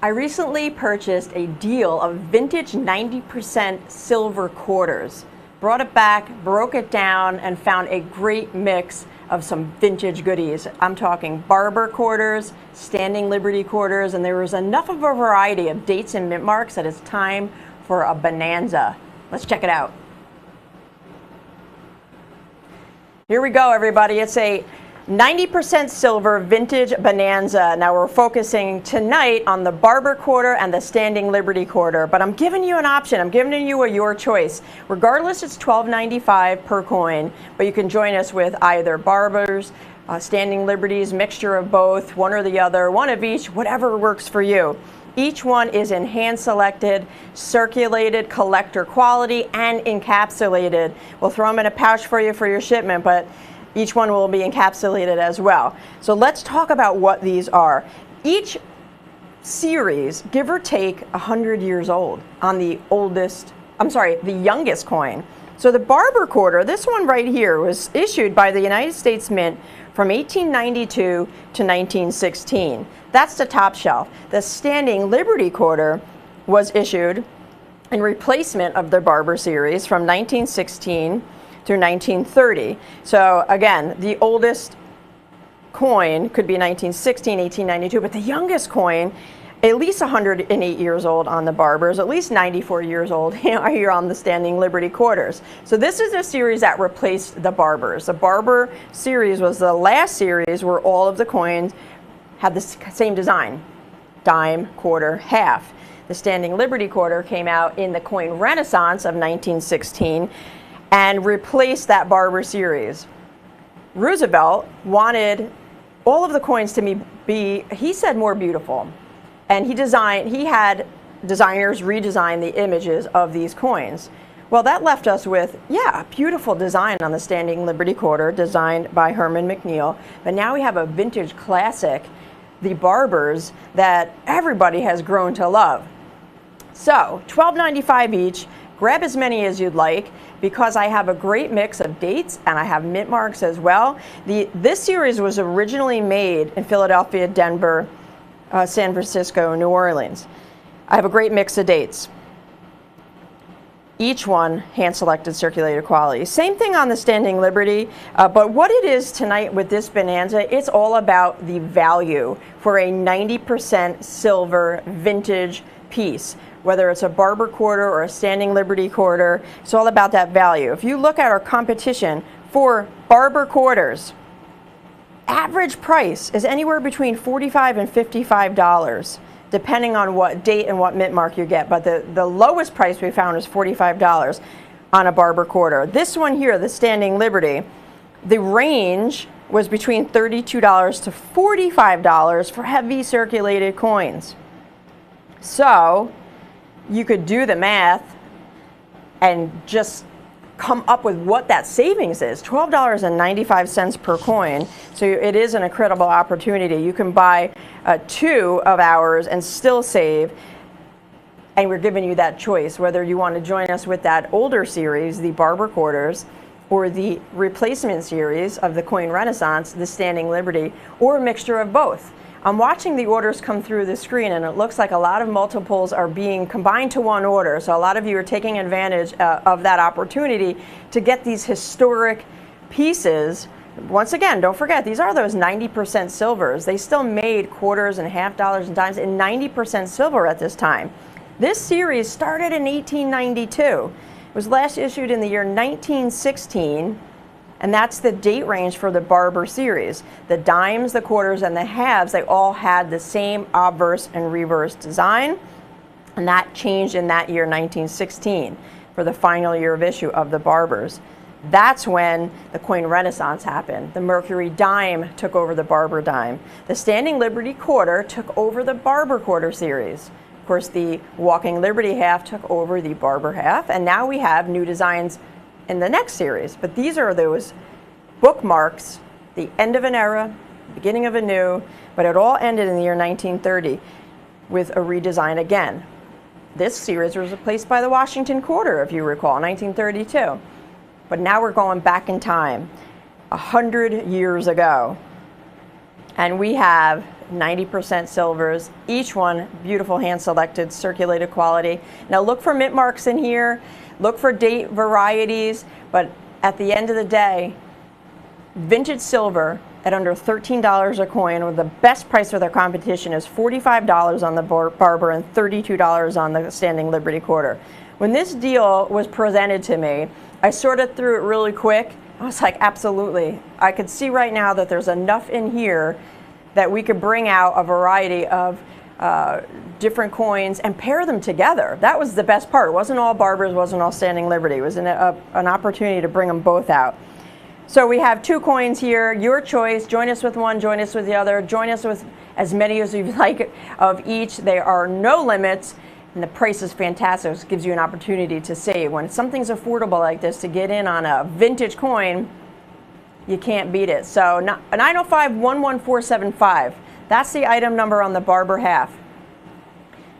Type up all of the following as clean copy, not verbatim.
I recently purchased a deal of vintage 90% silver quarters. Brought it back, broke it down, and found a great mix of some vintage goodies. I'm talking Barber quarters, Standing Liberty quarters, and there was enough of a variety of dates and mint marks that it's time for a bonanza. Let's check it out. Here we go, everybody. It's a 90% silver vintage bonanza. Now we're focusing tonight on the Barber quarter and the Standing Liberty quarter, but I'm giving you an option. I'm giving you your choice. Regardless, it's $12.95 per coin, but you can join us with either Barbers, Standing Liberties, mixture of both, one or the other, one of each, whatever works for you. Each one is in hand-selected, circulated, collector quality, and encapsulated. We'll throw them in a pouch for you for your shipment, but each one will be encapsulated as well. So let's talk about what these are. Each series, give or take, 100 years old on the youngest coin. So the Barber quarter, this one right here, was issued by the United States Mint from 1892 to 1916. That's the top shelf. The Standing Liberty quarter was issued in replacement of the Barber series from 1916 through 1930. So again, the oldest coin could be 1916, 1892, but the youngest coin, at least 108 years old on the Barbers, at least 94 years old here on the Standing Liberty quarters. So this is a series that replaced the Barbers. The Barber series was the last series where all of the coins had the same design: dime, quarter, half. The Standing Liberty quarter came out in the coin Renaissance of 1916 and replaced that Barber series. Roosevelt wanted all of the coins to be, he said, more beautiful. And he had designers redesign the images of these coins. Well, that left us with, a beautiful design on the Standing Liberty quarter, designed by Herman McNeil. But now we have a vintage classic, the Barbers, that everybody has grown to love. So, $12.95 each. Grab as many as you'd like, because I have a great mix of dates and I have mint marks as well. This series was originally made in Philadelphia, Denver, San Francisco, New Orleans. I have a great mix of dates. Each one hand-selected, circulated quality. Same thing on the Standing Liberty, but what it is tonight with this bonanza, it's all about the value for a 90% silver vintage piece. Whether it's a Barber quarter or a Standing Liberty quarter, it's all about that value. If you look at our competition for Barber quarters, average price is anywhere between $45 and $55, depending on what date and what mint mark you get. But the lowest price we found is $45 on a Barber quarter. This one here, the Standing Liberty, the range was between $32 to $45 for heavy circulated coins. So you could do the math and just come up with what that savings is. $12.95 per coin. So it is an incredible opportunity. You can buy two of ours and still save. And we're giving you that choice, whether you want to join us with that older series, the Barber quarters, or the replacement series of the coin Renaissance, the Standing Liberty, or a mixture of both. I'm watching the orders come through the screen, and it looks like a lot of multiples are being combined to one order. So a lot of you are taking advantage of that opportunity to get these historic pieces. Once again, don't forget, these are those 90% silvers. They still made quarters and half dollars and dimes in 90% silver at this time. This series started in 1892. It was last issued in the year 1916. And that's the date range for the Barber series. The dimes, the quarters, and the halves, they all had the same obverse and reverse design. And that changed in that year, 1916, for the final year of issue of the Barbers. That's when the coin Renaissance happened. The Mercury dime took over the Barber dime. The Standing Liberty quarter took over the Barber quarter series. Of course, the Walking Liberty half took over the Barber half. And now we have new designs in the next series. But these are those bookmarks, the end of an era, beginning of a new, but it all ended in the year 1930 with a redesign again. This series was replaced by the Washington quarter, if you recall, 1932. But now we're going back in time, 100 years ago. And we have 90% silvers, each one beautiful hand-selected, circulated quality. Now look for mint marks in here, look for date varieties, but at the end of the day, vintage silver at under $13 a coin, with the best price for their competition is $45 on the Barber and $32 on the Standing Liberty quarter. When this deal was presented to me, I sorted through it really quick. I was like, absolutely. I could see right now that there's enough in here that we could bring out a variety of different coins and pair them together. That was the best part. It wasn't all Barbers, wasn't all Standing Liberty. It was an opportunity to bring them both out. So we have 2 coins here, your choice. Join us with one, join us with the other, join us with as many as you like of each. There are no limits, and the price is fantastic. It gives you an opportunity to save. When something's affordable like this, to get in on a vintage coin, you can't beat it. So 905-11475, that's the item number on the Barber half.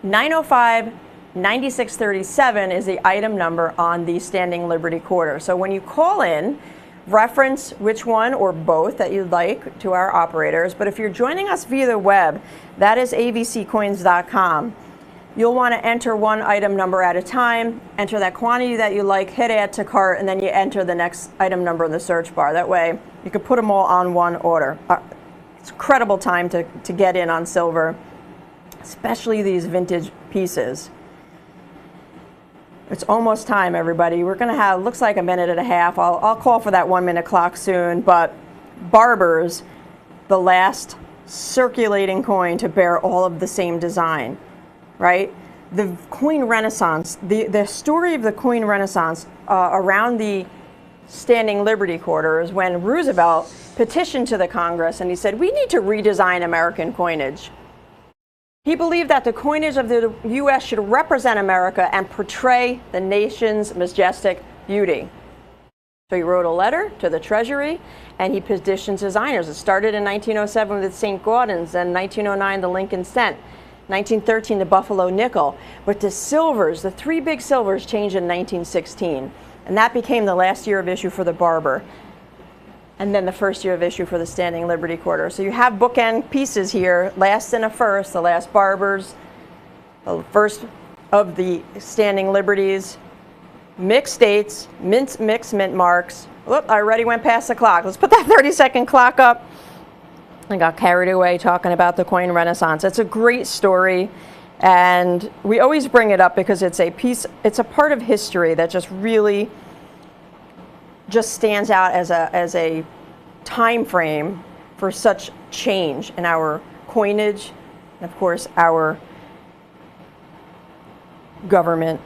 905-9637 is the item number on the Standing Liberty quarter. So when you call in, reference which one or both that you'd like to our operators. But if you're joining us via the web, that is avccoins.com. You'll want to enter one item number at a time, enter that quantity that you like, hit add to cart, and then you enter the next item number in the search bar. That way you can put them all on one order. It's an incredible time to get in on silver, especially these vintage pieces. It's almost time, everybody. We're going to have, looks like, a minute and a half. I'll call for that 1-minute clock soon, but Barber's the last circulating coin to bear all of the same design, right? The coin renaissance, the story of the coin renaissance around the Standing Liberty quarter is when Roosevelt petitioned to the Congress and he said, we need to redesign American coinage. He believed that the coinage of the U.S. should represent America and portray the nation's majestic beauty. So he wrote a letter to the Treasury and he petitioned designers. It started in 1907 with St. Gaudens, then 1909 the Lincoln Cent, 1913 the Buffalo Nickel. But the silvers, the 3 big silvers, changed in 1916. And that became the last year of issue for the Barber. And then the first year of issue for the Standing Liberty quarter. So you have bookend pieces here, last and a first, the last Barbers, the first of the Standing Liberties, mixed dates, mixed mint marks. Whoop, I already went past the clock. Let's put that 30-second clock up. I got carried away talking about the coin renaissance. It's a great story, and we always bring it up because it's a part of history that just really stands out as a time frame for such change in our coinage and, of course, our government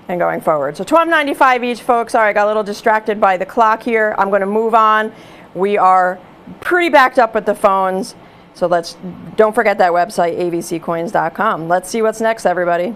and going forward. So $12.95 each, folks. All right, got a little distracted by the clock here. I'm going to move on. We are pretty backed up with the phones, so don't forget that website, avccoins.com. Let's see what's next, everybody.